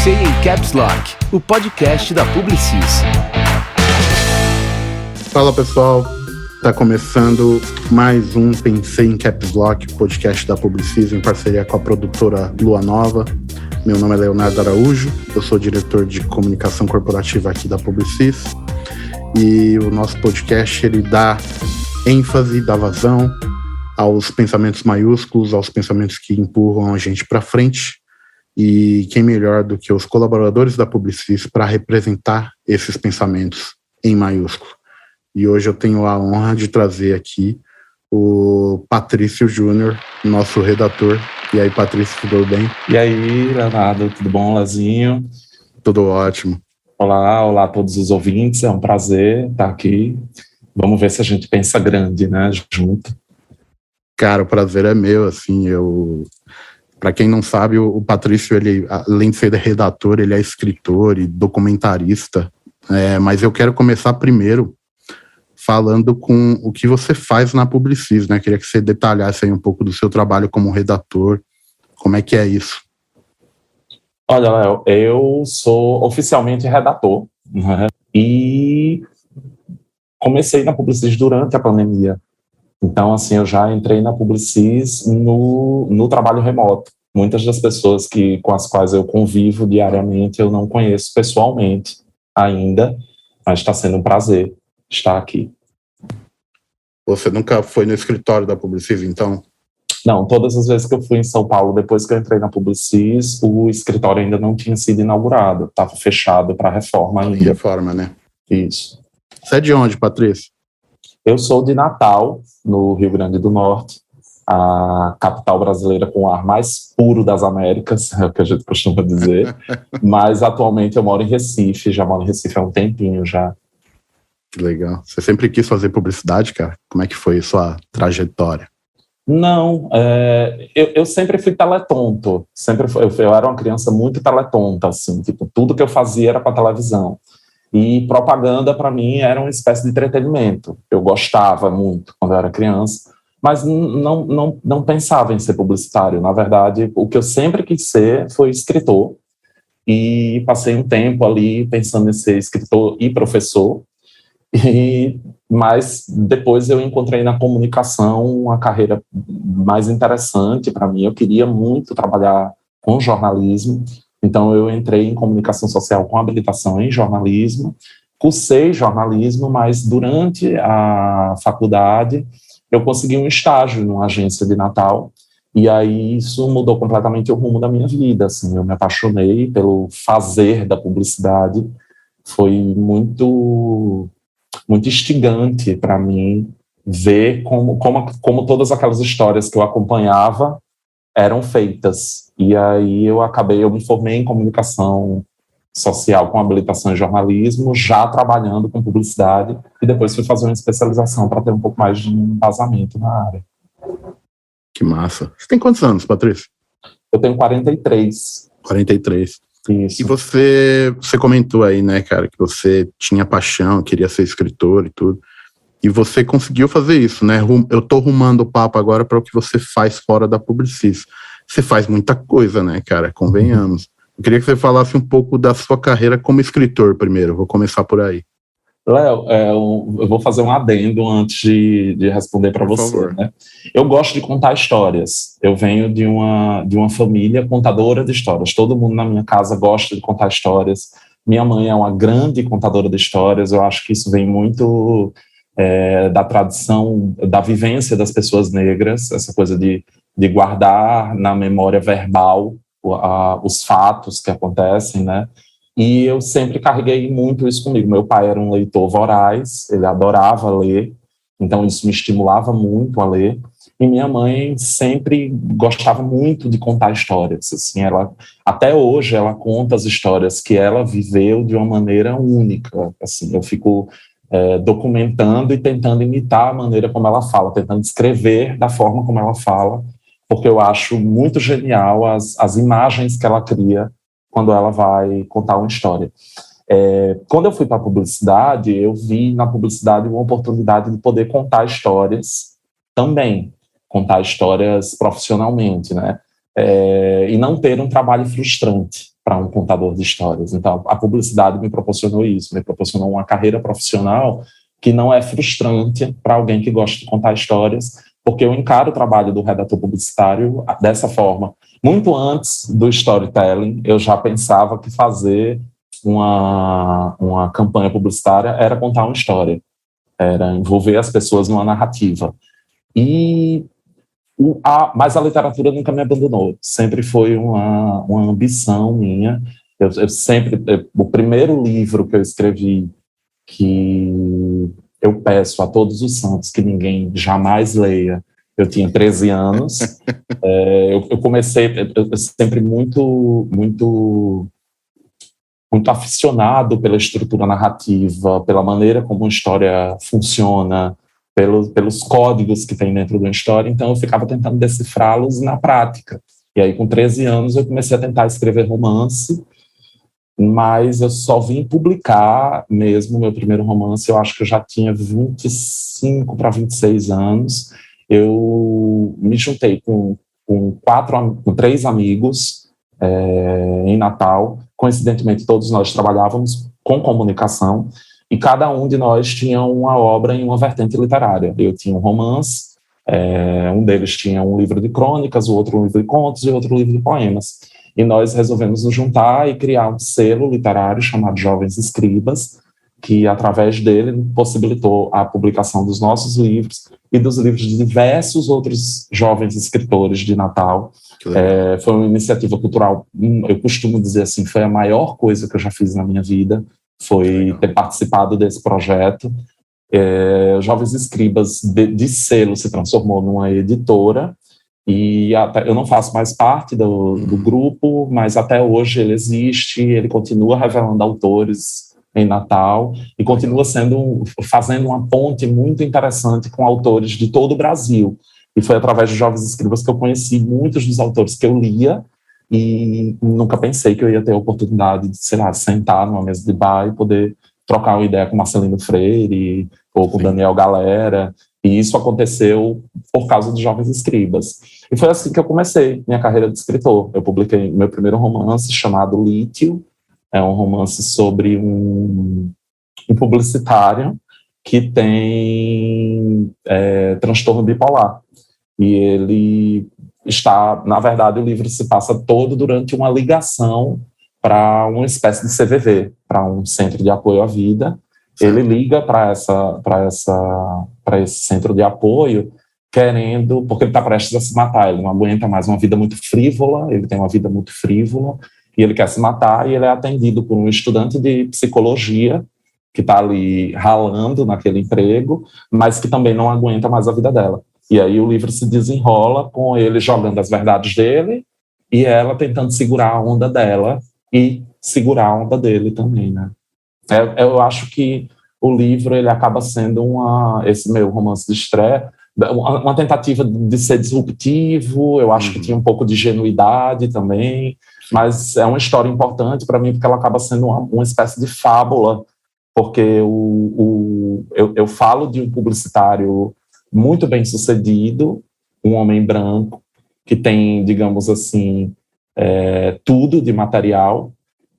Pensei em Caps Lock, o podcast da Publicis. Fala pessoal, está começando mais um Pensei em Caps Lock, podcast da Publicis em parceria com a produtora Lua Nova. Meu nome é Leonardo Araújo, eu sou diretor de comunicação corporativa aqui da Publicis e o nosso podcast ele dá ênfase, dá vazão aos pensamentos maiúsculos, aos pensamentos que empurram a gente para frente. E quem melhor do que os colaboradores da Publicis para representar esses pensamentos em maiúsculo. E hoje eu tenho a honra de trazer aqui o Patrício Júnior, nosso redator. E aí, Patrício, tudo bem? E aí, Leonardo, tudo bom, Lazinho? Tudo ótimo. Olá a todos os ouvintes, é um prazer estar aqui. Vamos ver se a gente pensa grande, né, junto. Cara, o prazer é meu, assim, Para quem não sabe, o Patrício, ele, além de ser redator, ele é escritor e documentarista. Mas eu quero começar primeiro falando com o que você faz na Publicis, né? Queria que você detalhasse aí um pouco do seu trabalho como redator. Como é que é isso? Olha, Léo, eu sou oficialmente redator, né? E comecei na Publicis durante a pandemia. Então, assim, eu já entrei na Publicis no trabalho remoto. Muitas das pessoas com as quais eu convivo diariamente eu não conheço pessoalmente ainda, mas está sendo um prazer estar aqui. Você nunca foi no escritório da Publicis, então? Não, todas as vezes que eu fui em São Paulo, depois que eu entrei na Publicis, o escritório ainda não tinha sido inaugurado, estava fechado para reforma ainda. Reforma, né? Isso. Você é de onde, Patrício? Eu sou de Natal, no Rio Grande do Norte, a capital brasileira com o ar mais puro das Américas, é o que a gente costuma dizer, mas atualmente eu moro em Recife, já moro em Recife há um tempinho já. Que legal. Você sempre quis fazer publicidade, cara? Como é que foi a sua trajetória? Não, eu sempre fui teletonto, eu era uma criança muito teletonta, assim, tipo, tudo que eu fazia era para televisão. E propaganda, para mim, era uma espécie de entretenimento. Eu gostava muito quando eu era criança, mas não pensava em ser publicitário. Na verdade, o que eu sempre quis ser foi escritor. E passei um tempo ali pensando em ser escritor e professor. Mas depois eu encontrei na comunicação uma carreira mais interessante para mim. Eu queria muito trabalhar com jornalismo. Então, eu entrei em comunicação social com habilitação em jornalismo, cursei jornalismo, mas durante a faculdade eu consegui um estágio numa agência de Natal, e aí isso mudou completamente o rumo da minha vida. Assim, eu me apaixonei pelo fazer da publicidade, foi muito, muito instigante para mim ver como todas aquelas histórias que eu acompanhava eram feitas. E aí eu me formei em comunicação social com habilitação em jornalismo, já trabalhando com publicidade, e depois fui fazer uma especialização para ter um pouco mais de embasamento na área. Que massa. Você tem quantos anos, Patrício? Eu tenho 43. 43. Isso. E você comentou aí, né, cara, que você tinha paixão, queria ser escritor e tudo. E você conseguiu fazer isso, né? Eu tô rumando o papo agora para o que você faz fora da Publicis. Você faz muita coisa, né, cara? Convenhamos. Eu queria que você falasse um pouco da sua carreira como escritor primeiro. Vou começar por aí. Léo, eu vou fazer um adendo antes de responder para você. Favor. Né? Eu gosto de contar histórias. Eu venho de uma família contadora de histórias. Todo mundo na minha casa gosta de contar histórias. Minha mãe é uma grande contadora de histórias. Eu acho que isso vem muito da tradição, da vivência das pessoas negras, essa coisa de guardar na memória verbal os fatos que acontecem, né? E eu sempre carreguei muito isso comigo. Meu pai era um leitor voraz, ele adorava ler, então isso me estimulava muito a ler. E minha mãe sempre gostava muito de contar histórias. Assim, até hoje ela conta as histórias que ela viveu de uma maneira única. Assim, eu fico documentando e tentando imitar a maneira como ela fala, tentando escrever da forma como ela fala, porque eu acho muito genial as imagens que ela cria quando ela vai contar uma história. Quando eu fui para a publicidade, eu vi na publicidade uma oportunidade de poder contar histórias também, contar histórias profissionalmente, né? E não ter um trabalho frustrante para um contador de histórias. Então, a publicidade me proporcionou isso, me proporcionou uma carreira profissional que não é frustrante para alguém que gosta de contar histórias, porque eu encaro o trabalho do redator publicitário dessa forma. Muito antes do storytelling, eu já pensava que fazer uma campanha publicitária era contar uma história, era envolver as pessoas numa narrativa. Mas a literatura nunca me abandonou, sempre foi uma ambição minha. O primeiro livro que eu escrevi, que eu peço a todos os santos que ninguém jamais leia, eu tinha 13 anos, eu comecei, eu sempre muito aficionado pela estrutura narrativa, pela maneira como uma história funciona, pelos códigos que tem dentro de uma história, então eu ficava tentando decifrá-los na prática. E aí, com 13 anos, eu comecei a tentar escrever romance, mas eu só vim publicar mesmo meu primeiro romance, eu acho que eu já tinha 25 para 26 anos. Eu me juntei com 3 amigos em Natal. Coincidentemente, todos nós trabalhávamos com comunicação, e cada um de nós tinha uma obra em uma vertente literária. Eu tinha um romance, um deles tinha um livro de crônicas, o outro um livro de contos e outro livro de poemas. E nós resolvemos nos juntar e criar um selo literário chamado Jovens Escribas, que, através dele, possibilitou a publicação dos nossos livros e dos livros de diversos outros jovens escritores de Natal. Foi uma iniciativa cultural, eu costumo dizer assim, foi a maior coisa que eu já fiz na minha vida, foi ter participado desse projeto. Jovens Escribas, de selo, se transformou numa editora, e eu não faço mais parte do grupo, mas até hoje ele existe, ele continua revelando autores em Natal e continua fazendo uma ponte muito interessante com autores de todo o Brasil. E foi através dos Jovens Escribas que eu conheci muitos dos autores que eu lia, e nunca pensei que eu ia ter a oportunidade de, sei lá, sentar numa mesa de bar e poder trocar uma ideia com Marcelino Freire ou com Daniel Galera. E isso aconteceu por causa dos Jovens Escribas. E foi assim que eu comecei minha carreira de escritor. Eu publiquei meu primeiro romance, chamado Lítio. É um romance sobre um publicitário que tem transtorno bipolar. E ele está, na verdade, o livro se passa todo durante uma ligação para uma espécie de CVV, para um centro de apoio à vida. Ele liga para esse centro de apoio porque ele está prestes a se matar, ele não aguenta mais uma vida muito frívola, ele tem uma vida muito frívola, e ele quer se matar, e ele é atendido por um estudante de psicologia que está ali ralando naquele emprego, mas que também não aguenta mais a vida dela. E aí o livro se desenrola com ele jogando as verdades dele e ela tentando segurar a onda dela e segurar a onda dele também, né? Eu acho que o livro ele acaba sendo esse meu romance de estreia, uma tentativa de ser disruptivo. Eu acho que tinha um pouco de ingenuidade também, mas é uma história importante para mim porque ela acaba sendo uma espécie de fábula, porque eu falo de um publicitário muito bem sucedido, um homem branco que tem, digamos assim, tudo de material,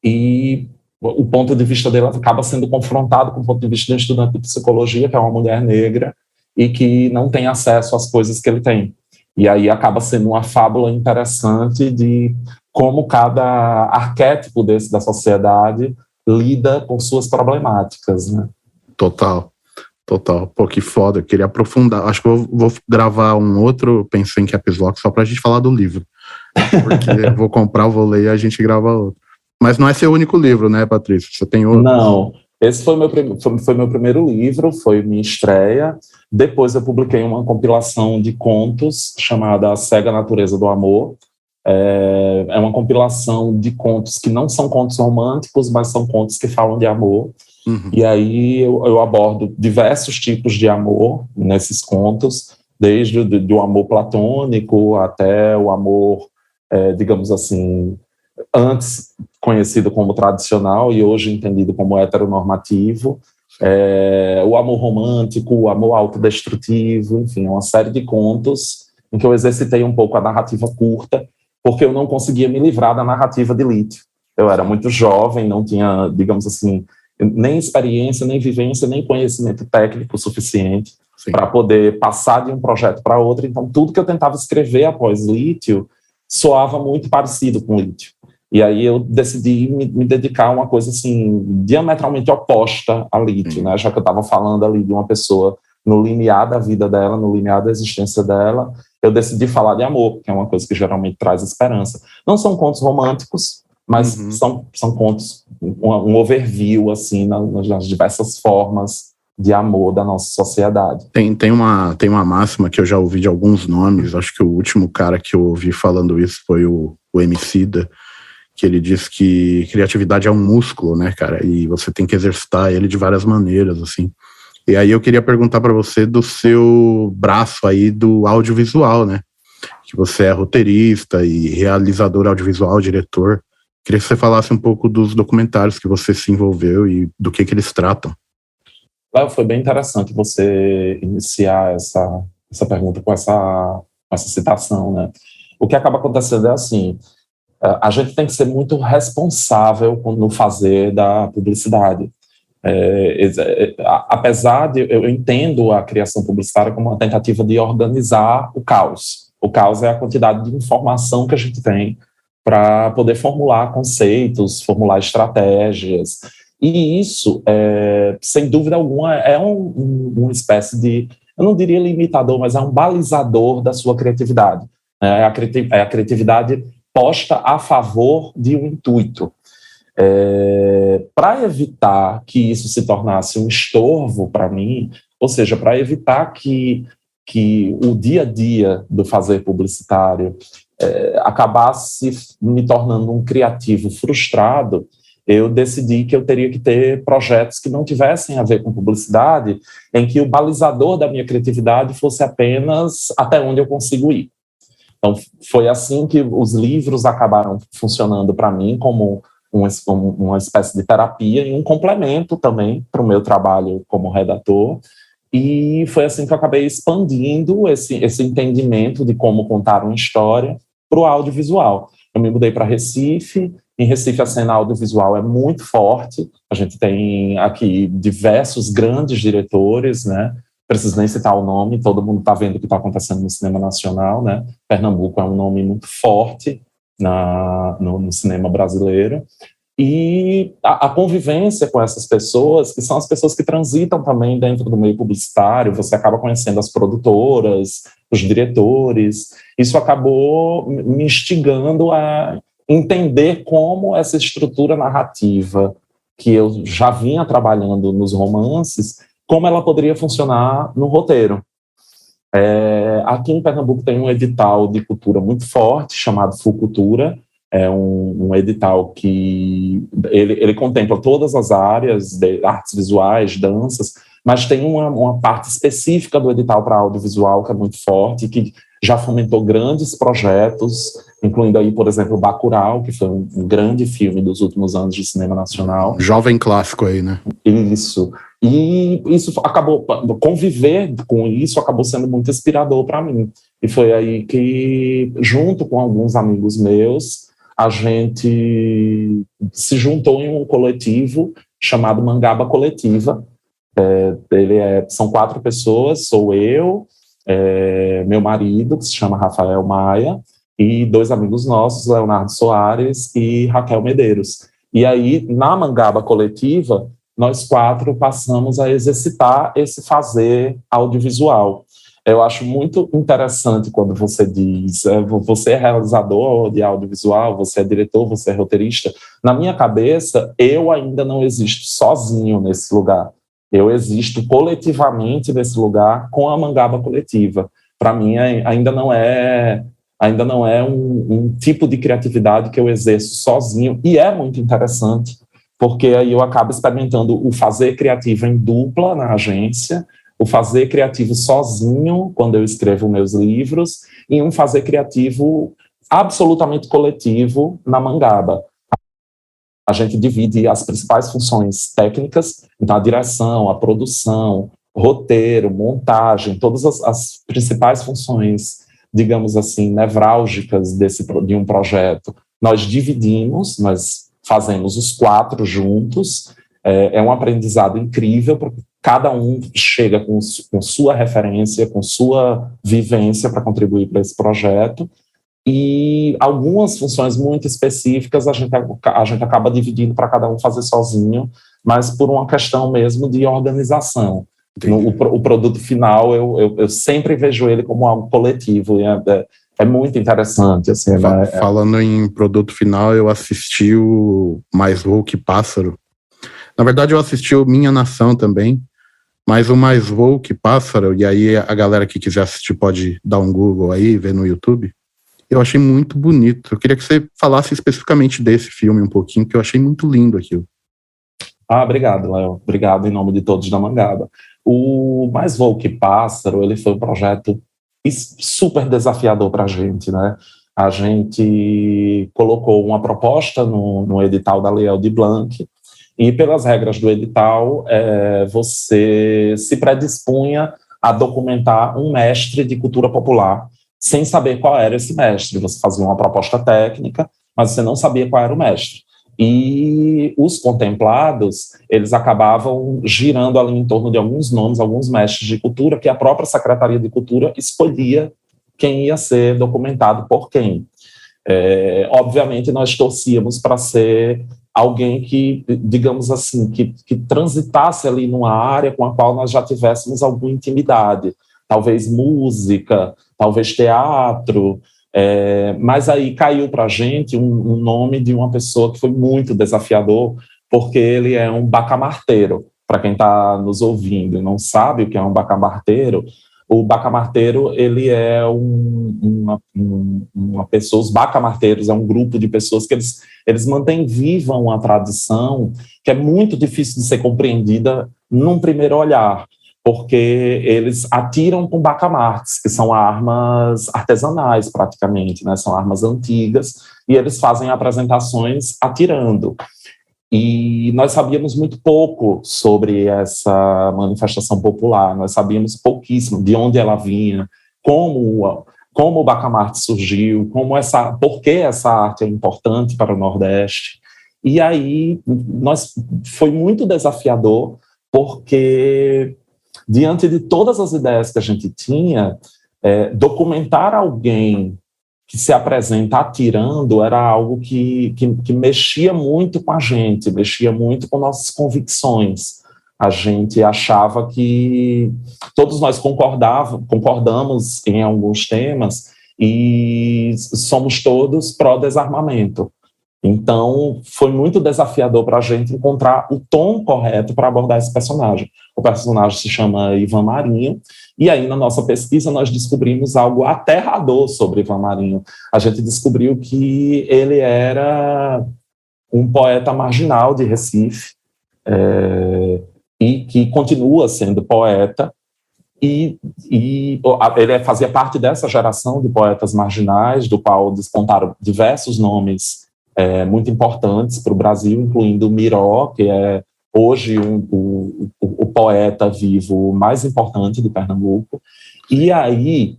e o ponto de vista dele acaba sendo confrontado com o ponto de vista de um estudante de psicologia, que é uma mulher negra e que não tem acesso às coisas que ele tem. E aí acaba sendo uma fábula interessante de como cada arquétipo da sociedade lida com suas problemáticas, né? Total. Pô, que foda, eu queria aprofundar. Acho que eu vou gravar um outro Pensei em Caps Lock só pra gente falar do livro. Porque eu vou comprar, eu vou ler e a gente grava outro. Mas não é seu único livro, né, Patrícia? Você tem outro? Não, esse foi meu primeiro livro, foi minha estreia. Depois eu publiquei uma compilação de contos chamada A Cega Natureza do Amor. É uma compilação de contos que não são contos românticos, mas são contos que falam de amor. Uhum. E aí eu abordo diversos tipos de amor nesses contos, desde o amor platônico até o amor, digamos assim, antes conhecido como tradicional e hoje entendido como heteronormativo, o amor romântico, o amor autodestrutivo, enfim, uma série de contos em que eu exercitei um pouco a narrativa curta, porque eu não conseguia me livrar da narrativa de Lítio. Eu era muito jovem, não tinha, digamos assim, nem experiência, nem vivência, nem conhecimento técnico suficiente para poder passar de um projeto para outro. Então, tudo que eu tentava escrever após Lítio soava muito parecido com Lítio. E aí eu decidi me dedicar a uma coisa assim, diametralmente oposta a Lítio, né? Já que eu estava falando ali de uma pessoa no limiar da vida dela, no limiar da existência dela, eu decidi falar de amor, que é uma coisa que geralmente traz esperança. Não são contos românticos, mas são contos, um overview, assim, nas diversas formas de amor da nossa sociedade. Tem uma máxima que eu já ouvi de alguns nomes, acho que o último cara que eu ouvi falando isso foi o Emicida, que ele diz que criatividade é um músculo, né, cara, e você tem que exercitar ele de várias maneiras, assim. E aí eu queria perguntar para você do seu braço aí do audiovisual, né, que você é roteirista e realizador audiovisual, diretor. Queria que você falasse um pouco dos documentários que você se envolveu e do que eles tratam. Foi bem interessante você iniciar essa pergunta com essa citação, né? O que acaba acontecendo é assim, a gente tem que ser muito responsável no fazer da publicidade. Apesar de eu entendo a criação publicitária como uma tentativa de organizar o caos. O caos é a quantidade de informação que a gente tem para poder formular conceitos, formular estratégias. E isso, sem dúvida alguma, é uma espécie de, eu não diria limitador, mas é um balizador da sua criatividade. É a criatividade posta a favor de um intuito. Para evitar que isso se tornasse um estorvo para mim, ou seja, para evitar que o dia a dia do fazer publicitário acabasse me tornando um criativo frustrado, eu decidi que eu teria que ter projetos que não tivessem a ver com publicidade, em que o balizador da minha criatividade fosse apenas até onde eu consigo ir. Então, foi assim que os livros acabaram funcionando para mim como uma espécie de terapia e um complemento também para o meu trabalho como redator. E foi assim que eu acabei expandindo esse entendimento de como contar uma história para o audiovisual. Eu me mudei para Recife. Em Recife, a cena audiovisual é muito forte. A gente tem aqui diversos grandes diretores, né? Preciso nem citar o nome, todo mundo está vendo o que está acontecendo no cinema nacional, né? Pernambuco é um nome muito forte no cinema brasileiro. E a convivência com essas pessoas, que são as pessoas que transitam também dentro do meio publicitário, você acaba conhecendo as produtoras, os diretores, isso acabou me instigando a entender como essa estrutura narrativa que eu já vinha trabalhando nos romances, como ela poderia funcionar no roteiro. Aqui em Pernambuco tem um edital de cultura muito forte, chamado Fulcultura. É um edital que ele contempla todas as áreas de artes visuais, danças, mas tem uma parte específica do edital para audiovisual que é muito forte, que já fomentou grandes projetos, incluindo aí, por exemplo, Bacurau, que foi um grande filme dos últimos anos de cinema nacional. Jovem clássico aí, né? Isso. E isso acabou, conviver com isso acabou sendo muito inspirador para mim. E foi aí que, junto com alguns amigos meus, a gente se juntou em um coletivo chamado Mangaba Coletiva. São 4 pessoas, sou eu, meu marido, que se chama Rafael Maia, e 2 amigos nossos, Leonardo Soares e Raquel Medeiros. E aí, na Mangaba Coletiva, nós 4 passamos a exercitar esse fazer audiovisual. Eu acho muito interessante quando você diz, você é realizador de audiovisual, você é diretor, você é roteirista. Na minha cabeça, eu ainda não existo sozinho nesse lugar. Eu existo coletivamente nesse lugar com a Mangaba Coletiva. Para mim, ainda não é um tipo de criatividade que eu exerço sozinho, e é muito interessante, porque aí eu acabo experimentando o fazer criativo em dupla na agência, o fazer criativo sozinho, quando eu escrevo meus livros, e um fazer criativo absolutamente coletivo na Mangaba. A gente divide as principais funções técnicas, então a direção, a produção, roteiro, montagem, todas as principais funções, digamos assim, nevrálgicas de um projeto. Nós dividimos, nós fazemos os 4 juntos. É um aprendizado incrível, porque cada um chega com sua referência, com sua vivência para contribuir para esse projeto, e algumas funções muito específicas a gente acaba dividindo para cada um fazer sozinho, mas por uma questão mesmo de organização. O produto final, eu sempre vejo ele como algo coletivo, e é muito interessante. Assim, né? Falando em produto final, eu assisti o Mais Voo que Pássaro. Na verdade, eu assisti o Minha Nação também, mas o Mais Voo que Pássaro, e aí a galera que quiser assistir pode dar um Google aí, ver no YouTube. Eu achei muito bonito. Eu queria que você falasse especificamente desse filme um pouquinho, que eu achei muito lindo aquilo. Obrigado, Léo. Obrigado em nome de todos da Mangaba. O Mais Voo que Pássaro, ele foi um projeto super desafiador para a gente, né? A gente colocou uma proposta no edital da Lei Aldir Blanc, e pelas regras do edital, você se predispunha a documentar um mestre de cultura popular, sem saber qual era esse mestre. Você fazia uma proposta técnica, mas você não sabia qual era o mestre. E os contemplados, eles acabavam girando ali em torno de alguns nomes, alguns mestres de cultura, que a própria Secretaria de Cultura escolhia quem ia ser documentado por quem. Obviamente, nós torcíamos para ser alguém que, digamos assim, que transitasse ali numa área com a qual nós já tivéssemos alguma intimidade, talvez música, talvez teatro, mas aí caiu para a gente um nome de uma pessoa que foi muito desafiador, porque ele é um bacamarteiro. Para quem está nos ouvindo e não sabe o que é um bacamarteiro, o bacamarteiro, ele é uma pessoa, os bacamarteiros é um grupo de pessoas que eles mantêm viva uma tradição que é muito difícil de ser compreendida num primeiro olhar, porque eles atiram com bacamartes, que são armas artesanais praticamente, né? São armas antigas, e eles fazem apresentações atirando. E nós sabíamos muito pouco sobre essa manifestação popular, nós sabíamos pouquíssimo de onde ela vinha, como o bacamarte surgiu, por que essa arte é importante para o Nordeste. E aí foi muito desafiador, porque diante de todas as ideias que a gente tinha, documentar alguém que se apresenta atirando era algo que mexia muito com a gente, mexia muito com nossas convicções. A gente achava que todos nós concordamos em alguns temas e somos todos pró-desarmamento. Então, foi muito desafiador para a gente encontrar o tom correto para abordar esse personagem. O personagem se chama Ivan Marinho, e aí na nossa pesquisa nós descobrimos algo aterrador sobre Ivan Marinho. A gente descobriu que ele era um poeta marginal de Recife, e que continua sendo poeta, e ele fazia parte dessa geração de poetas marginais, do qual despontaram diversos nomes muito importantes para o Brasil, incluindo Miró, que é hoje o poeta vivo mais importante de Pernambuco. E aí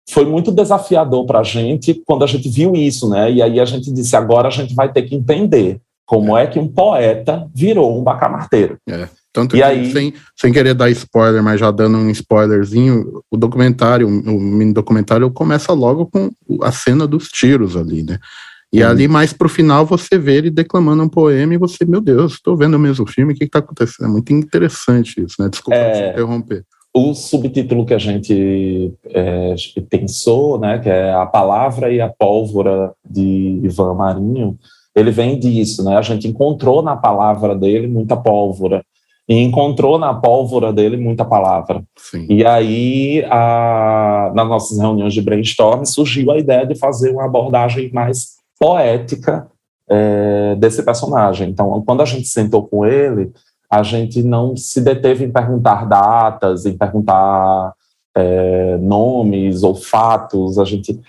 foi muito desafiador para a gente quando a gente viu isso, né? E aí a gente disse, agora a gente vai ter que entender como é que um poeta virou um bacamarteiro. Tanto que, aí, sem querer dar spoiler, mas já dando um spoilerzinho, o documentário, o mini documentário começa logo com a cena dos tiros ali, né? E ali, mais pro final, você vê ele declamando um poema e você, meu Deus, estou vendo o mesmo filme, o que está acontecendo? É muito interessante isso, né? Desculpa te interromper. O subtítulo que a gente pensou, né, que é A Palavra e a Pólvora, de Ivan Marinho, ele vem disso, né? A gente encontrou na palavra dele muita pólvora, e encontrou na pólvora dele muita palavra. Sim. E aí, nas nossas reuniões de brainstorm, surgiu a ideia de fazer uma abordagem mais poética desse personagem. Então, quando a gente sentou com ele, a gente não se deteve em perguntar datas, em perguntar nomes ou fatos, a gente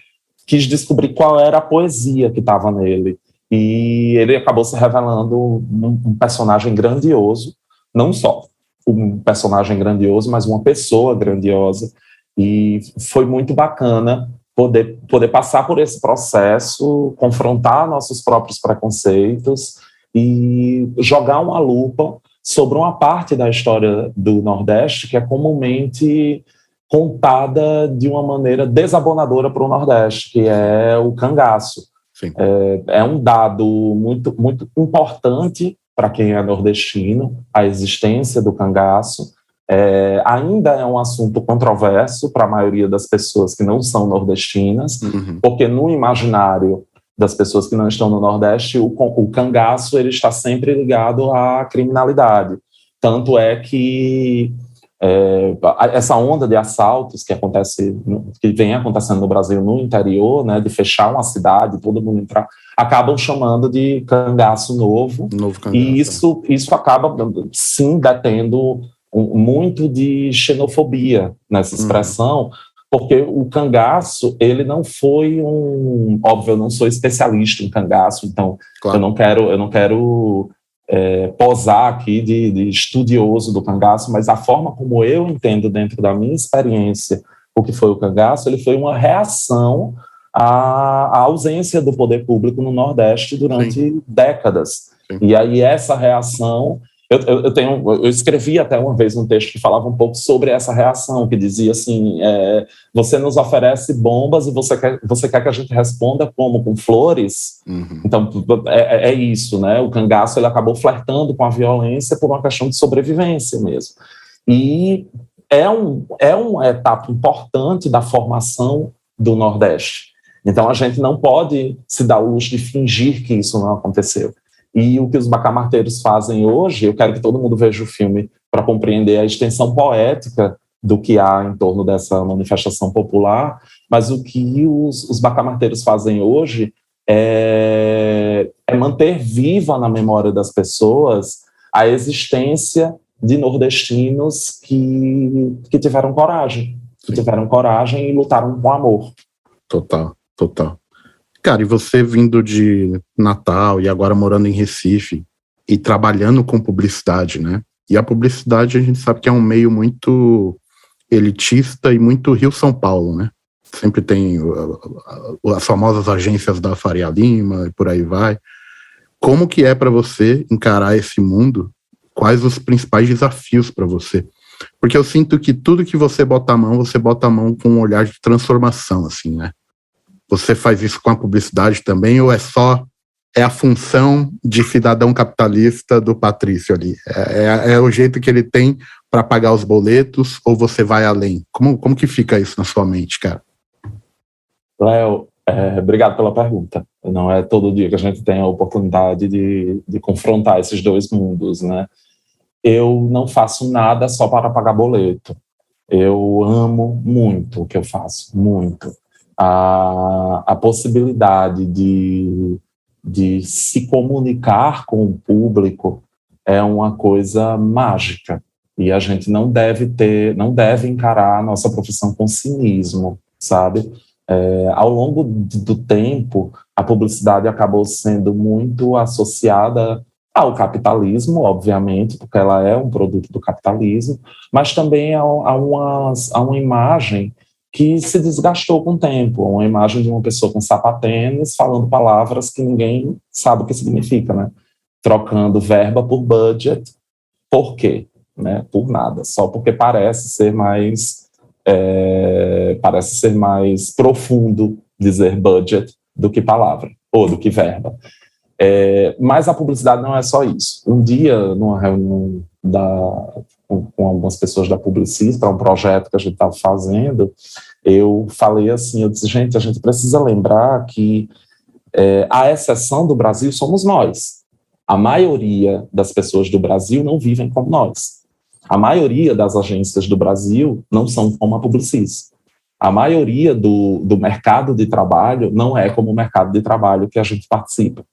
quis descobrir qual era a poesia que estava nele. E ele acabou se revelando um personagem grandioso, não só um personagem grandioso, mas uma pessoa grandiosa. E foi muito bacana poder passar por esse processo, confrontar nossos próprios preconceitos e jogar uma lupa sobre uma parte da história do Nordeste que é comumente contada de uma maneira desabonadora para o Nordeste, que é o cangaço. É um dado muito, muito importante para quem é nordestino, a existência do cangaço. Ainda é um assunto controverso para a maioria das pessoas que não são nordestinas, porque no imaginário das pessoas que não estão no Nordeste, o cangaço ele está sempre ligado à criminalidade. Tanto é que essa onda de assaltos que vem acontecendo no Brasil no interior, né, de fechar uma cidade, todo mundo entrar, acabam chamando de cangaço novo cangaço, e isso acaba, sim, detendo muito de xenofobia nessa expressão, porque o cangaço, ele não foi óbvio, eu não sou especialista em cangaço, então claro, eu não quero posar aqui de estudioso do cangaço, mas a forma como eu entendo dentro da minha experiência o que foi o cangaço, ele foi uma reação à ausência do poder público no Nordeste durante décadas. Sim. E aí essa reação... Eu escrevi até uma vez um texto que falava um pouco sobre essa reação, que dizia assim, você nos oferece bombas e você quer que a gente responda como? Com flores? Então, é isso, né? O cangaço ele acabou flertando com a violência por uma questão de sobrevivência mesmo. E é uma etapa importante da formação do Nordeste. Então, a gente não pode se dar o luxo de fingir que isso não aconteceu. E o que os bacamarteiros fazem hoje, eu quero que todo mundo veja o filme para compreender a extensão poética do que há em torno dessa manifestação popular, mas o que os bacamarteiros fazem hoje é manter viva na memória das pessoas a existência de nordestinos que tiveram coragem, e lutaram com amor. Total. Cara, e você vindo de Natal e agora morando em Recife e trabalhando com publicidade, né? E a publicidade a gente sabe que é um meio muito elitista e muito Rio-São Paulo, né? Sempre tem as famosas agências da Faria Lima e por aí vai. Como que é para você encarar esse mundo? Quais os principais desafios para você? Porque eu sinto que tudo que você bota a mão com um olhar de transformação, assim, né? Você faz isso com a publicidade também, ou é a função de cidadão capitalista do Patrício ali? É o jeito que ele tem para pagar os boletos, ou você vai além? Como que fica isso na sua mente, cara? Léo, obrigado pela pergunta. Não é todo dia que a gente tem a oportunidade de confrontar esses dois mundos, né? Eu não faço nada só para pagar boleto. Eu amo muito o que eu faço, muito. A possibilidade de se comunicar com o público é uma coisa mágica, e a gente não deve encarar a nossa profissão com cinismo, sabe? Ao longo do tempo, a publicidade acabou sendo muito associada ao capitalismo, obviamente, porque ela é um produto do capitalismo, mas também a uma imagem que se desgastou com o tempo, uma imagem de uma pessoa com sapatênis falando palavras que ninguém sabe o que significa, né? Trocando verba por budget. Por quê? Né? Por nada, só porque parece ser mais profundo dizer budget do que palavra, ou do que verba. Mas a publicidade não é só isso. Um dia, numa reunião com algumas pessoas da Publicis, para um projeto que a gente estava fazendo, eu falei assim, eu disse, gente, a gente precisa lembrar que a exceção do Brasil somos nós. A maioria das pessoas do Brasil não vivem como nós. A maioria das agências do Brasil não são como a Publicis. A maioria do mercado de trabalho não é como o mercado de trabalho que a gente participa.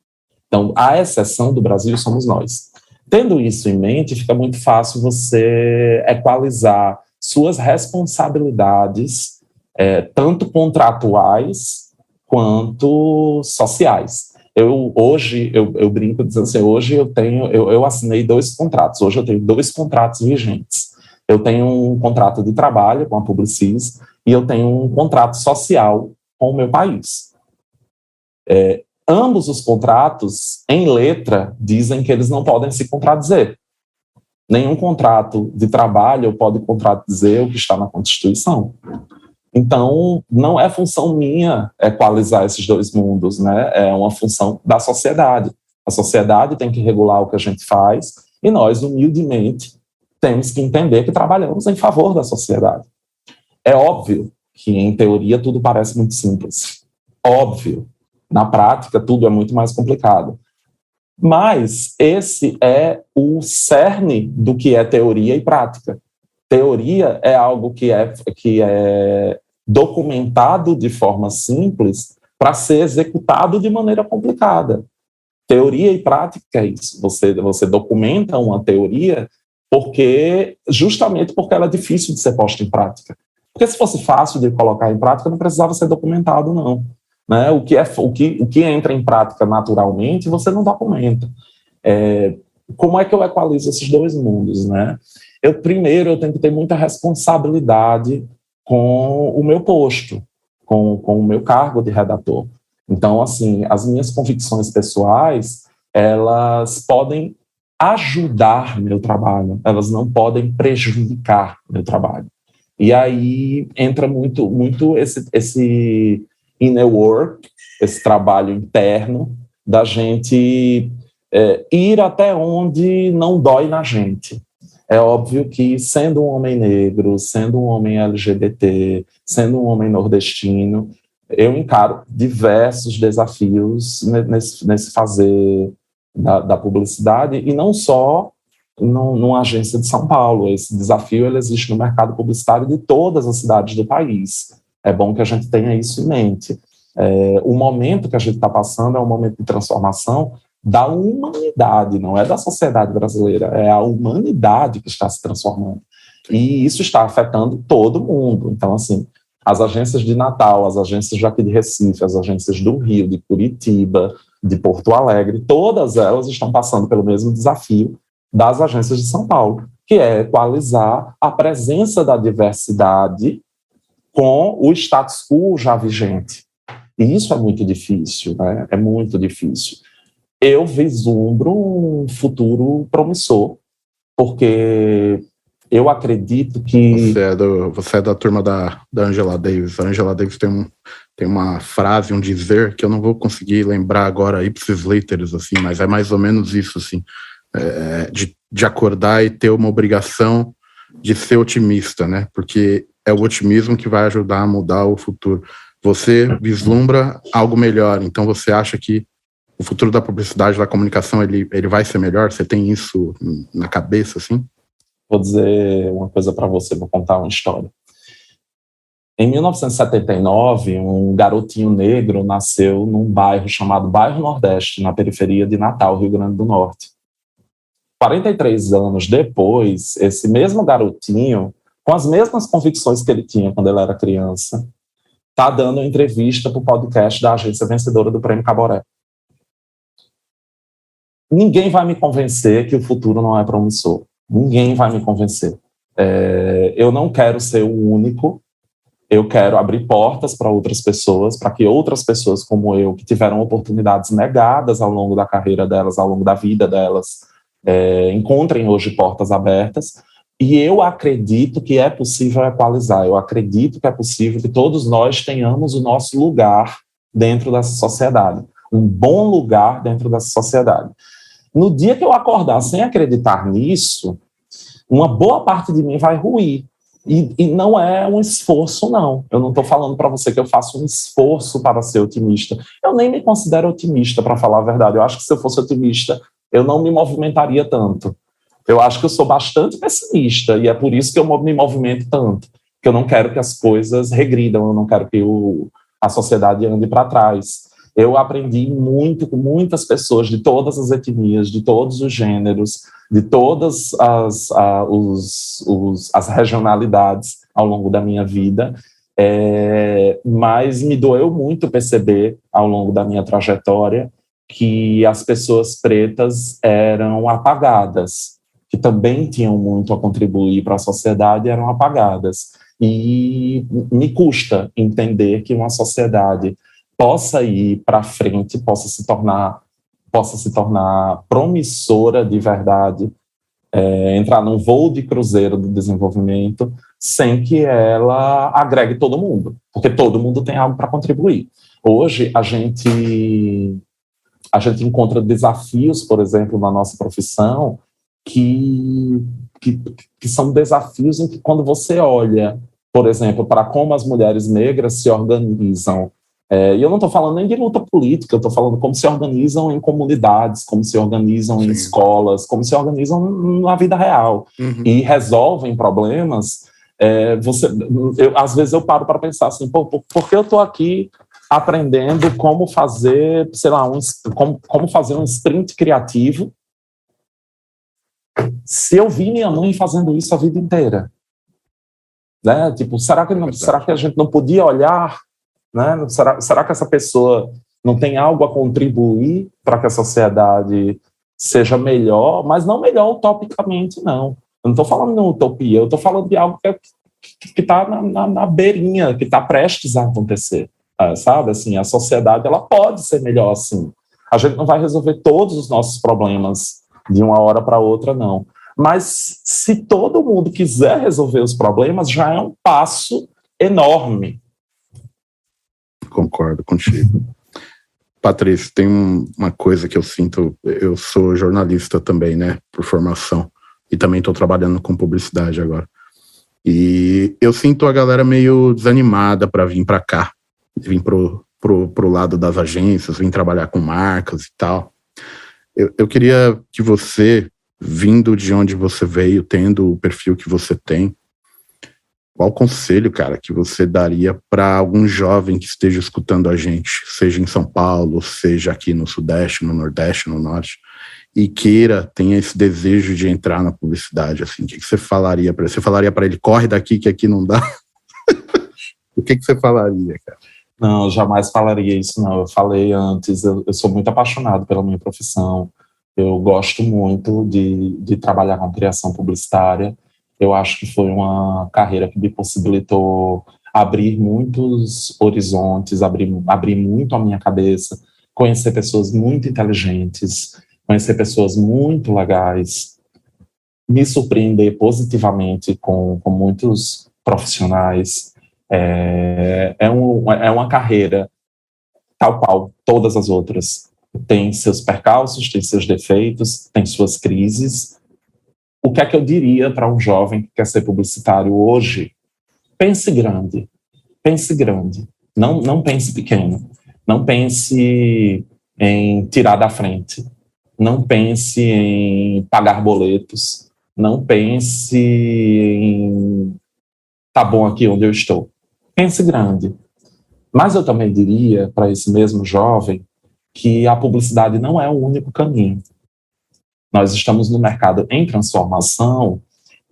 Então, a exceção do Brasil somos nós. Tendo isso em mente, fica muito fácil você equalizar suas responsabilidades, tanto contratuais quanto sociais. Hoje eu brinco dizendo assim, hoje eu assinei 2 contratos, hoje eu tenho 2 contratos vigentes. Eu tenho um contrato de trabalho com a Publicis e eu tenho um contrato social com o meu país. Ambos os contratos, em letra, dizem que eles não podem se contradizer. Nenhum contrato de trabalho pode contradizer o que está na Constituição. Então, não é função minha equalizar esses dois mundos, né? É uma função da sociedade. A sociedade tem que regular o que a gente faz e nós, humildemente, temos que entender que trabalhamos em favor da sociedade. É óbvio que, em teoria, tudo parece muito simples. Óbvio. Na prática, tudo é muito mais complicado. Mas esse é o cerne do que é teoria e prática. Teoria é algo que é documentado de forma simples para ser executado de maneira complicada. Teoria e prática é isso. Você documenta uma teoria justamente porque ela é difícil de ser posta em prática. Porque se fosse fácil de colocar em prática, não precisava ser documentado, não. Né? O que entra em prática naturalmente, você não documenta. Como é que eu equalizo esses dois mundos? Né? Primeiro, eu tenho que ter muita responsabilidade com o meu posto, com o meu cargo de redator. Então, assim, as minhas convicções pessoais, elas podem ajudar meu trabalho, elas não podem prejudicar meu trabalho. E aí entra muito esse inner work, esse trabalho interno da gente ir até onde não dói na gente. É óbvio que, sendo um homem negro, sendo um homem LGBT, sendo um homem nordestino, eu encaro diversos desafios nesse fazer da publicidade, e não só numa agência de São Paulo. Esse desafio ele existe no mercado publicitário de todas as cidades do país. É bom que a gente tenha isso em mente. O momento que a gente está passando é um momento de transformação da humanidade, não é da sociedade brasileira, é a humanidade que está se transformando. E isso está afetando todo mundo. Então, assim, as agências de Natal, as agências aqui de Recife, as agências do Rio, de Curitiba, de Porto Alegre, todas elas estão passando pelo mesmo desafio das agências de São Paulo, que é equalizar a presença da diversidade com o status quo já vigente. E isso é muito difícil, né? É muito difícil. Eu vislumbro um futuro promissor, porque eu acredito que... Você é da turma da Angela Davis. A Angela Davis tem uma frase, um dizer, que eu não vou conseguir lembrar agora, ipsis literis, assim, mas é mais ou menos isso, assim, de acordar e ter uma obrigação de ser otimista, né? Porque é o otimismo que vai ajudar a mudar o futuro. Você vislumbra algo melhor, então você acha que o futuro da publicidade, da comunicação, ele vai ser melhor? Você tem isso na cabeça, assim? Vou dizer uma coisa para você, vou contar uma história. Em 1979, um garotinho negro nasceu num bairro chamado Bairro Nordeste, na periferia de Natal, Rio Grande do Norte. 43 anos depois, esse mesmo garotinho, com as mesmas convicções que ele tinha quando ele era criança, está dando entrevista para o podcast da agência vencedora do Prêmio Caboré. Ninguém vai me convencer que o futuro não é promissor. Ninguém vai me convencer. Eu não quero ser o único. Eu quero abrir portas para outras pessoas, para que outras pessoas como eu, que tiveram oportunidades negadas ao longo da carreira delas, ao longo da vida delas, encontrem hoje portas abertas. E eu acredito que é possível equalizar. Eu acredito que é possível que todos nós tenhamos o nosso lugar dentro dessa sociedade. Um bom lugar dentro dessa sociedade. No dia que eu acordar sem acreditar nisso, uma boa parte de mim vai ruir. E não é um esforço, não. Eu não estou falando para você que eu faço um esforço para ser otimista. Eu nem me considero otimista, para falar a verdade. Eu acho que se eu fosse otimista, eu não me movimentaria tanto. Eu acho que eu sou bastante pessimista, e é por isso que eu me movimento tanto. Porque eu não quero que as coisas regridam, eu não quero que a sociedade ande para trás. Eu aprendi muito com muitas pessoas de todas as etnias, de todos os gêneros, de todas as regionalidades ao longo da minha vida, mas me doeu muito perceber ao longo da minha trajetória que as pessoas pretas eram apagadas, que também tinham muito a contribuir para a sociedade, eram apagadas. E me custa entender que uma sociedade possa ir para frente, possa se tornar promissora de verdade, entrar num voo de cruzeiro do desenvolvimento, sem que ela agregue todo mundo, porque todo mundo tem algo para contribuir. Hoje, a gente encontra desafios, por exemplo, na nossa profissão, que são desafios em que, quando você olha, por exemplo, para como as mulheres negras se organizam, e eu não estou falando nem de luta política, eu estou falando como se organizam em comunidades, como se organizam em escolas, como se organizam na vida real, e resolvem problemas. Às vezes eu paro para pensar assim, por que eu estou aqui aprendendo como fazer, sei lá, como fazer um sprint criativo, se eu vi minha mãe fazendo isso a vida inteira? Né? Tipo, será que a gente não podia olhar, né? Será que essa pessoa não tem algo a contribuir para que a sociedade seja melhor, mas não melhor utopicamente, não. Eu não estou falando de uma utopia, eu estou falando de algo que está na beirinha, que está prestes a acontecer, sabe? Assim, a sociedade, ela pode ser melhor assim. A gente não vai resolver todos os nossos problemas de uma hora para outra, não. Mas se todo mundo quiser resolver os problemas, já é um passo enorme. Concordo contigo. Patrícia, tem uma coisa que eu sinto, eu sou jornalista também, né, por formação, e também estou trabalhando com publicidade agora. E eu sinto a galera meio desanimada para vir para cá, vir pro lado das agências, vir trabalhar com marcas e tal. Eu queria que você, vindo de onde você veio, tendo o perfil que você tem, qual conselho, cara, que você daria para algum jovem que esteja escutando a gente, seja em São Paulo, seja aqui no Sudeste, no Nordeste, no Norte, e tenha esse desejo de entrar na publicidade, assim, o que você falaria para ele? Você falaria para ele, corre daqui que aqui não dá? O que você falaria, cara? Não, eu jamais falaria isso, não. Eu falei antes, eu sou muito apaixonado pela minha profissão, eu gosto muito de trabalhar com criação publicitária. Eu acho que foi uma carreira que me possibilitou abrir muitos horizontes, abrir muito a minha cabeça, conhecer pessoas muito inteligentes, conhecer pessoas muito legais, me surpreender positivamente com muitos profissionais. É uma carreira tal qual todas as outras. Tem seus percalços, tem seus defeitos, tem suas crises. O que é que eu diria para um jovem que quer ser publicitário hoje? Pense grande. Pense grande. Não pense pequeno. Não pense em tirar da frente. Não pense em pagar boletos. Não pense em tá bom aqui onde eu estou. Pense grande. Mas eu também diria para esse mesmo jovem que a publicidade não é o único caminho. Nós estamos no mercado em transformação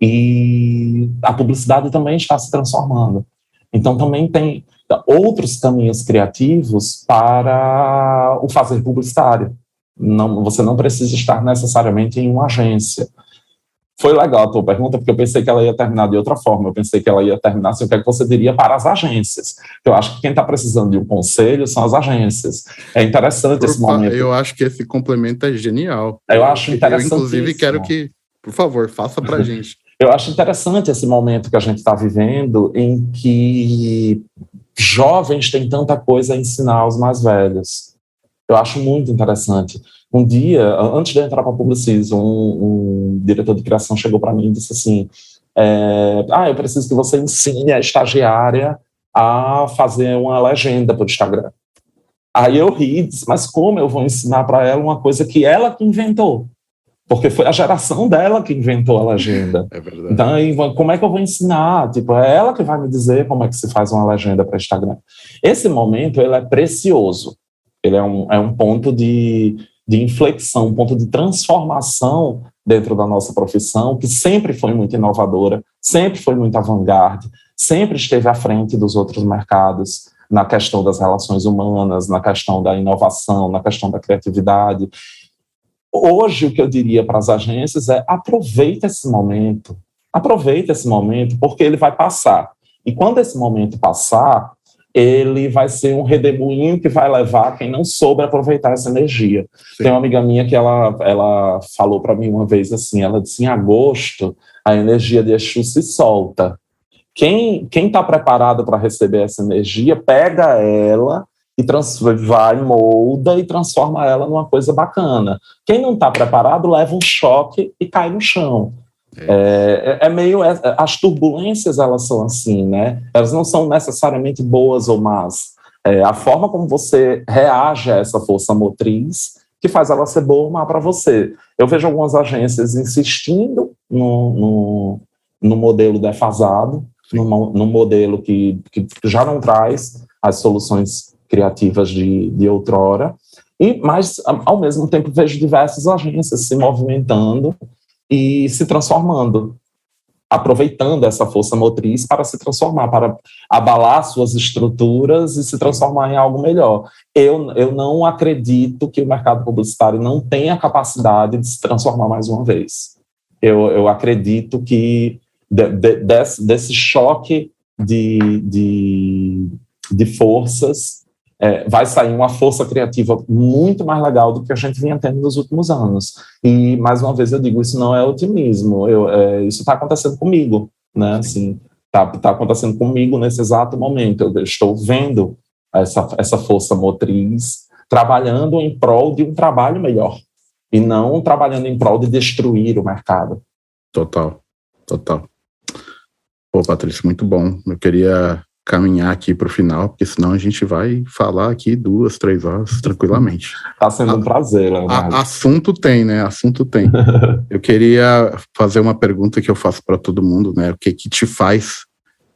e a publicidade também está se transformando. Então, também tem outros caminhos criativos para o fazer publicitário. Você não precisa estar necessariamente em uma agência. Foi legal a tua pergunta, porque eu pensei que ela ia terminar de outra forma. Eu pensei que ela ia terminar assim, o que é que você diria para as agências? Eu acho que quem está precisando de um conselho são as agências. É interessante esse momento. Eu acho que esse complemento é genial. Eu acho interessante. Eu, inclusive, quero que, por favor, faça para a gente. Eu acho interessante esse momento que a gente está vivendo, em que jovens têm tanta coisa a ensinar aos mais velhos. Eu acho muito interessante. Um dia, antes de eu entrar para a Publicis, um diretor de criação chegou para mim e disse assim, eu preciso que você ensine a estagiária a fazer uma legenda para o Instagram. Aí eu ri e disse, mas como eu vou ensinar para ela uma coisa que ela que inventou? Porque foi a geração dela que inventou a legenda. É verdade. Então, como é que eu vou ensinar? Tipo, é ela que vai me dizer como é que se faz uma legenda para Instagram. Esse momento, ele é precioso. Ele é um ponto de inflexão, um ponto de transformação dentro da nossa profissão, que sempre foi muito inovadora, sempre foi muito avant-garde, sempre esteve à frente dos outros mercados na questão das relações humanas, na questão da inovação, na questão da criatividade. Hoje, o que eu diria para as agências é aproveita esse momento, porque ele vai passar. E quando esse momento passar, ele vai ser um redemoinho que vai levar quem não soube aproveitar essa energia. Sim. Tem uma amiga minha que ela falou para mim uma vez assim, ela disse, em agosto, a energia de Exu se solta. Quem está preparado para receber essa energia, pega ela e vai, molda e transforma ela numa coisa bacana. Quem não está preparado leva um choque e cai no chão. As turbulências, elas são assim, né? Elas não são necessariamente boas ou más. A forma como você reage a essa força motriz que faz ela ser boa ou má para você. Eu vejo algumas agências insistindo no modelo defasado, no modelo que já não traz as soluções criativas de outrora, mas, ao mesmo tempo, vejo diversas agências se movimentando e se transformando, aproveitando essa força motriz para se transformar, para abalar suas estruturas e se transformar em algo melhor. Eu não acredito que o mercado publicitário não tenha capacidade de se transformar mais uma vez. Eu acredito que desse choque de forças vai sair uma força criativa muito mais legal do que a gente vinha tendo nos últimos anos. E, mais uma vez, eu digo, isso não é otimismo, isso está acontecendo comigo, né? Assim, tá acontecendo comigo nesse exato momento. Eu estou vendo essa força motriz trabalhando em prol de um trabalho melhor e não trabalhando em prol de destruir o mercado. Total. Pô, Patrícia, muito bom. Eu queria caminhar aqui para o final, porque senão a gente vai falar aqui 2, 3 horas tranquilamente. Está sendo um prazer, Leonardo. Assunto tem, né? Assunto tem. Eu queria fazer uma pergunta que eu faço para todo mundo, né? O que te faz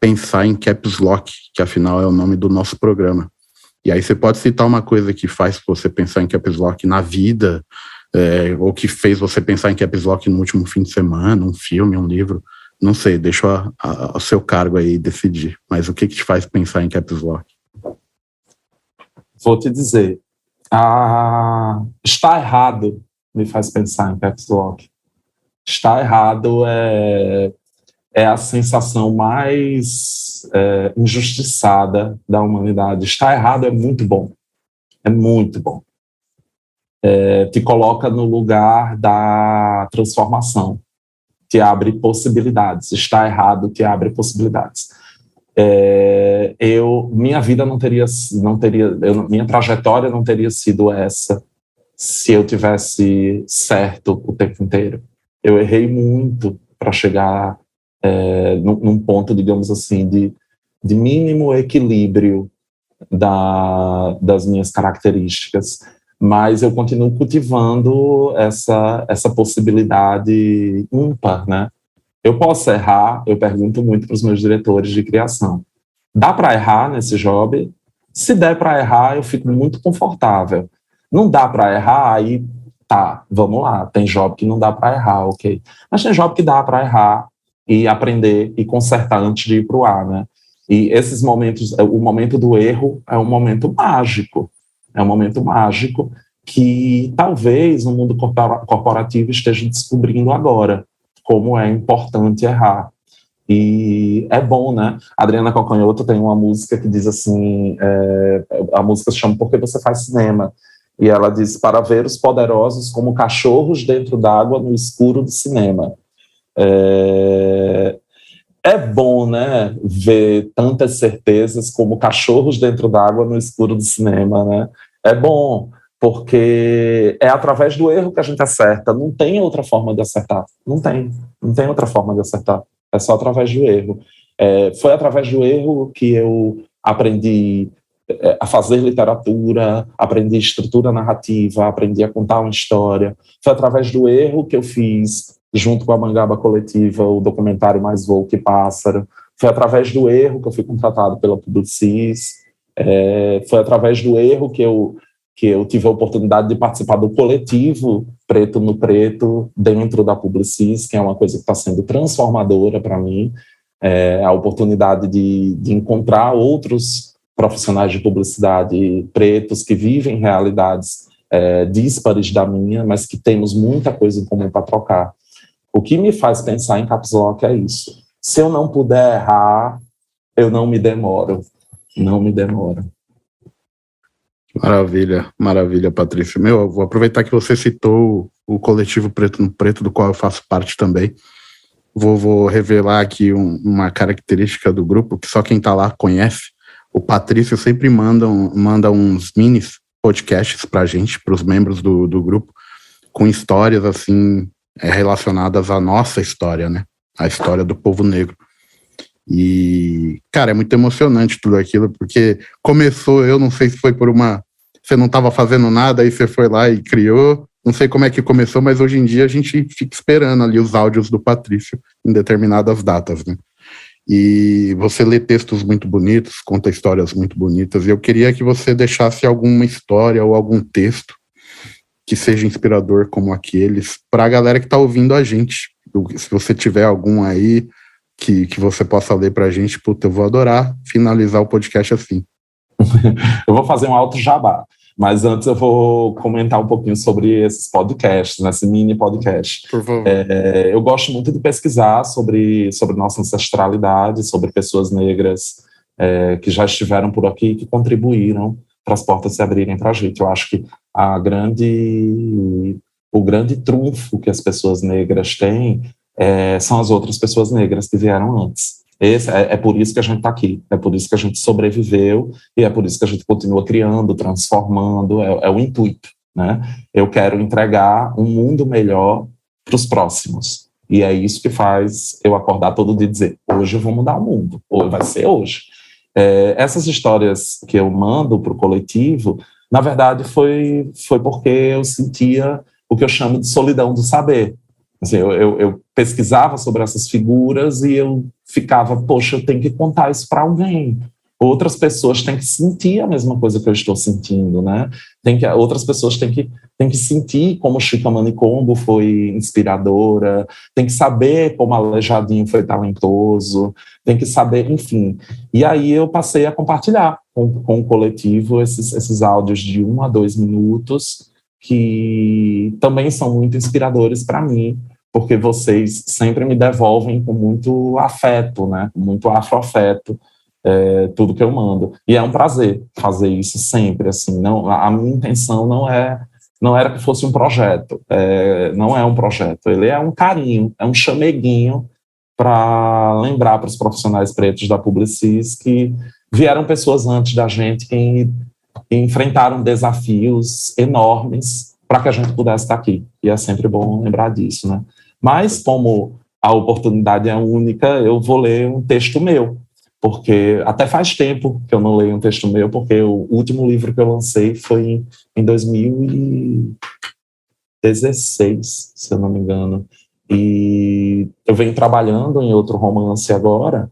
pensar em Caps Lock, que afinal é o nome do nosso programa? E aí você pode citar uma coisa que faz você pensar em Caps Lock na vida, ou que fez você pensar em Caps Lock no último fim de semana, um filme, um livro. Não sei, deixa o seu cargo aí decidir. Mas o que te faz pensar em Caps Lock? Vou te dizer. Está errado me faz pensar em Caps Lock. Está errado é a sensação mais injustiçada da humanidade. Está errado é muito bom. É muito bom. Te coloca no lugar da transformação. Te abre possibilidades. Está errado, te abre possibilidades. Minha vida minha trajetória não teria sido essa se eu tivesse certo o tempo inteiro. Eu errei muito para chegar num ponto, digamos assim, de mínimo equilíbrio das minhas características. Mas eu continuo cultivando essa possibilidade ímpar, né? Eu posso errar, eu pergunto muito para os meus diretores de criação. Dá para errar nesse job? Se der para errar, eu fico muito confortável. Não dá para errar, aí tá, vamos lá. Tem job que não dá para errar, ok. Mas tem job que dá para errar e aprender e consertar antes de ir para o ar, né? E esses momentos, o momento do erro é um momento mágico. É um momento mágico que talvez o mundo corporativo esteja descobrindo agora como é importante errar. E é bom, né? A Adriana Calcanhoto tem uma música que diz assim, a música se chama Por que Você Faz Cinema? E ela diz, para ver os poderosos como cachorros dentro d'água no escuro do cinema. É bom, né, ver tantas certezas como cachorros dentro d'água no escuro do cinema, né? É bom, porque é através do erro que a gente acerta. Não tem outra forma de acertar. Não tem outra forma de acertar. É só através do erro. Foi através do erro que eu aprendi a fazer literatura, aprendi estrutura narrativa, aprendi a contar uma história. Foi através do erro que eu fiz, junto com a Mangaba Coletiva, o documentário Mais Voo que Pássaro. Foi através do erro que eu fui contratado pela Publicis. Foi através do erro que eu tive a oportunidade de participar do coletivo Preto no Preto dentro da Publicis, que é uma coisa que está sendo transformadora para mim. A oportunidade de encontrar outros profissionais de publicidade pretos que vivem realidades díspares da minha, mas que temos muita coisa em comum para trocar. O que me faz pensar em Caps Lock é isso. Se eu não puder errar, eu não me demoro. Não me demoro. Maravilha, Patrícia. Eu vou aproveitar que você citou o coletivo Preto no Preto, do qual eu faço parte também. Vou revelar aqui uma característica do grupo que só quem está lá conhece. O Patrício sempre manda uns mini podcasts para a gente, para os membros do grupo, com histórias assim relacionadas à nossa história, né? A história do povo negro. E, cara, é muito emocionante tudo aquilo, porque começou, eu não sei se foi você não estava fazendo nada, aí você foi lá e criou, não sei como é que começou, mas hoje em dia a gente fica esperando ali os áudios do Patrício em determinadas datas, né? E você lê textos muito bonitos, conta histórias muito bonitas, e eu queria que você deixasse alguma história ou algum texto que seja inspirador como aqueles, para a galera que está ouvindo a gente. Se você tiver algum aí que você possa ler para a gente, puta, eu vou adorar finalizar o podcast assim. Eu vou fazer um alto jabá, mas antes eu vou comentar um pouquinho sobre esses podcasts, né, esse mini podcast. Por favor. Eu gosto muito de pesquisar sobre nossa ancestralidade, sobre pessoas negras que já estiveram por aqui e que contribuíram para as portas se abrirem para a gente. Eu acho que o grande trunfo que as pessoas negras têm são as outras pessoas negras que vieram antes. É por isso que a gente está aqui, é por isso que a gente sobreviveu e é por isso que a gente continua criando, transformando, é o intuito, né? Eu quero entregar um mundo melhor para os próximos. E é isso que faz eu acordar todo dia e dizer, hoje eu vou mudar o mundo, ou vai ser hoje. Essas histórias que eu mando para o coletivo, na verdade foi porque eu sentia o que eu chamo de solidão do saber. Assim, eu pesquisava sobre essas figuras e eu ficava, poxa, eu tenho que contar isso para alguém. Outras pessoas têm que sentir a mesma coisa que eu estou sentindo, né? Outras pessoas têm que sentir como Chica Manicombo foi inspiradora, tem que saber como Aleijadinho foi talentoso, tem que saber, enfim. E aí eu passei a compartilhar com o coletivo esses áudios de 1 a 2 minutos, que também são muito inspiradores para mim, porque vocês sempre me devolvem com muito afeto, né? Com muito afroafeto, tudo que eu mando. E é um prazer fazer isso sempre, assim. Não, a minha intenção não era que fosse um projeto. Não é um projeto. Ele é um carinho, é um chameguinho para lembrar para os profissionais pretos da Publicis que vieram pessoas antes da gente que enfrentaram desafios enormes para que a gente pudesse estar aqui. E é sempre bom lembrar disso, né? Mas, como a oportunidade é única, eu vou ler um texto meu, porque até faz tempo que eu não leio um texto meu, porque o último livro que eu lancei foi em 2016, se eu não me engano. E eu venho trabalhando em outro romance agora,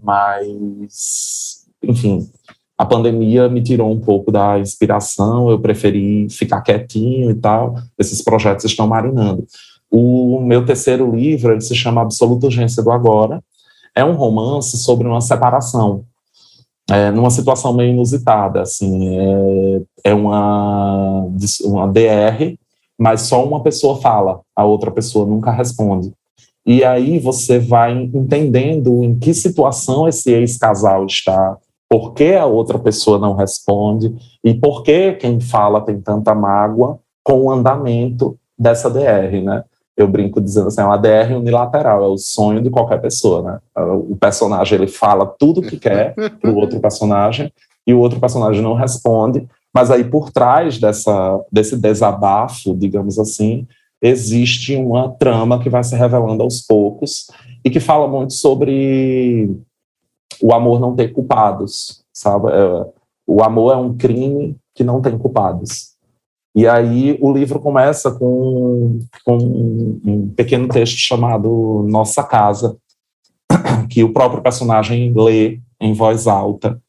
mas, enfim, a pandemia me tirou um pouco da inspiração, eu preferi ficar quietinho e tal, esses projetos estão marinando. O meu terceiro livro, ele se chama Absoluta Urgência do Agora, é um romance sobre uma separação, numa situação meio inusitada, assim, é uma DR, mas só uma pessoa fala, a outra pessoa nunca responde. E aí você vai entendendo em que situação esse ex-casal está, por que a outra pessoa não responde e por que quem fala tem tanta mágoa com o andamento dessa DR, né? Eu brinco dizendo assim, é uma DR unilateral, é o sonho de qualquer pessoa, né? O personagem, ele fala tudo o que quer para o outro personagem e o outro personagem não responde, mas aí por trás desse desabafo, digamos assim, existe uma trama que vai se revelando aos poucos e que fala muito sobre o amor não ter culpados, sabe? O amor é um crime que não tem culpados. E aí o livro começa com um pequeno texto chamado Nossa Casa, que o próprio personagem lê em voz alta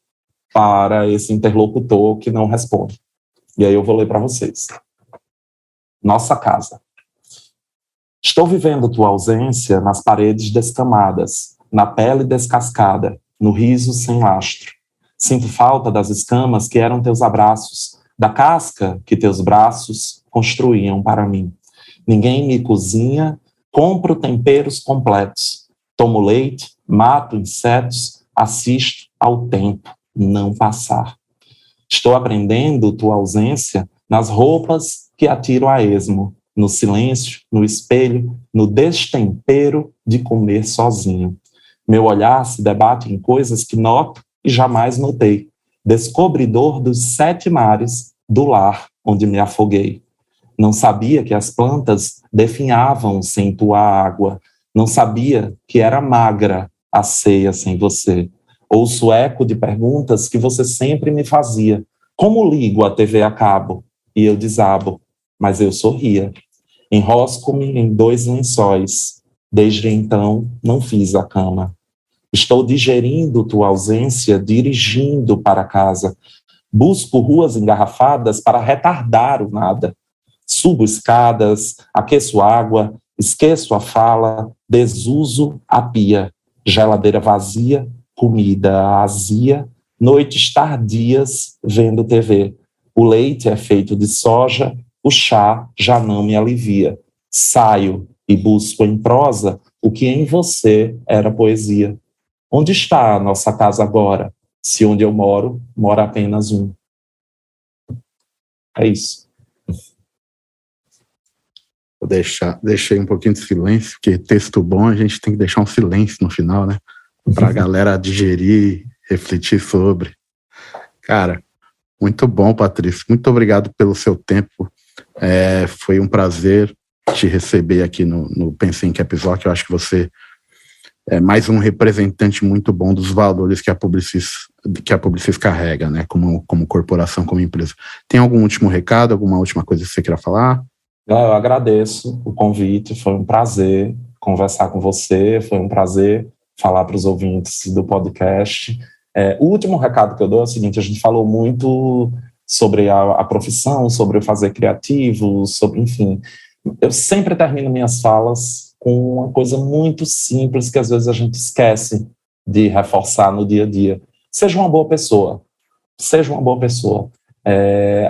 para esse interlocutor que não responde. E aí eu vou ler para vocês. Nossa Casa. Estou vivendo tua ausência nas paredes descamadas, na pele descascada, no riso sem lastro. Sinto falta das escamas que eram teus abraços, da casca que teus braços construíam para mim. Ninguém me cozinha, compro temperos completos. Tomo leite, mato insetos, assisto ao tempo não passar. Estou aprendendo tua ausência nas roupas que atiro a esmo, no silêncio, no espelho, no destempero de comer sozinho. Meu olhar se debate em coisas que noto e jamais notei. Descobridor dos 7 mares do lar onde me afoguei. Não sabia que as plantas definhavam sem tua água. Não sabia que era magra a ceia sem você. Ouço o eco de perguntas que você sempre me fazia. Como ligo a TV a cabo? E eu desabo, mas eu sorria. Enrosco-me em 2 lençóis. Desde então, não fiz a cama. Estou digerindo tua ausência, dirigindo para casa. Busco ruas engarrafadas para retardar o nada. Subo escadas, aqueço água, esqueço a fala, desuso a pia. Geladeira vazia, comida azia, noites tardias vendo TV. O leite é feito de soja, o chá já não me alivia. Saio e busco em prosa o que em você era poesia. Onde está a nossa casa agora? Se onde eu moro, mora apenas um. É isso. Vou deixei um pouquinho de silêncio, porque texto bom a gente tem que deixar um silêncio no final, né? Para a galera digerir, refletir sobre. Cara, muito bom, Patrício. Muito obrigado pelo seu tempo. Foi um prazer te receber aqui no Pensei em Caps Lock. Eu acho que você é mais um representante muito bom dos valores que a Publicis carrega, né? Como corporação, como empresa. Tem algum último recado, alguma última coisa que você queira falar? Eu agradeço o convite, foi um prazer conversar com você, foi um prazer falar para os ouvintes do podcast. O último recado que eu dou é o seguinte: a gente falou muito sobre a profissão, sobre o fazer criativo, sobre, enfim. Eu sempre termino minhas falas com uma coisa muito simples que às vezes a gente esquece de reforçar no dia a dia. Seja uma boa pessoa. Seja uma boa pessoa.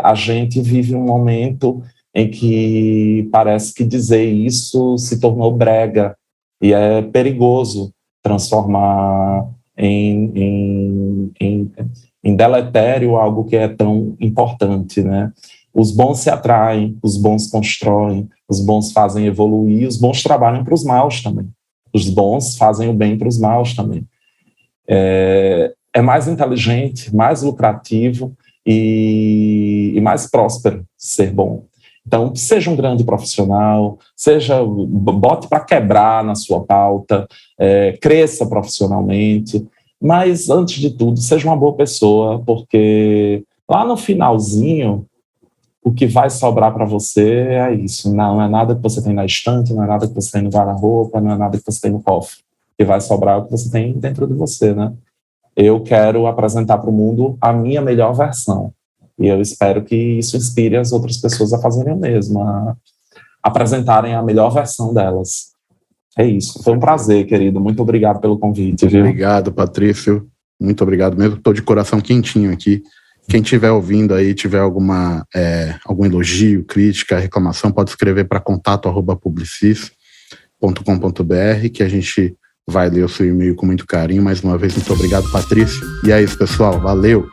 A gente vive um momento em que parece que dizer isso se tornou brega e é perigoso transformar em deletério algo que é tão importante, né? Os bons se atraem, os bons constroem, os bons fazem evoluir, os bons trabalham para os maus também. Os bons fazem o bem para os maus também. É mais inteligente, mais lucrativo e mais próspero ser bom. Então, seja um grande profissional, bote para quebrar na sua pauta, cresça profissionalmente, mas, antes de tudo, seja uma boa pessoa, porque lá no finalzinho, o que vai sobrar para você é isso. Não é nada que você tem na estante, não é nada que você tem no guarda-roupa, não é nada que você tem no cofre. O que vai sobrar é o que você tem dentro de você, né? Eu quero apresentar para o mundo a minha melhor versão. E eu espero que isso inspire as outras pessoas a fazerem o mesmo, a apresentarem a melhor versão delas. É isso. Foi um prazer, querido. Muito obrigado pelo convite. Viu? Obrigado, Patrício. Muito obrigado mesmo. Estou de coração quentinho aqui. Quem estiver ouvindo aí, tiver algum elogio, crítica, reclamação, pode escrever para contato@publicis.com.br, que a gente vai ler o seu e-mail com muito carinho. Mais uma vez, muito obrigado, Patrício. E é isso, pessoal. Valeu!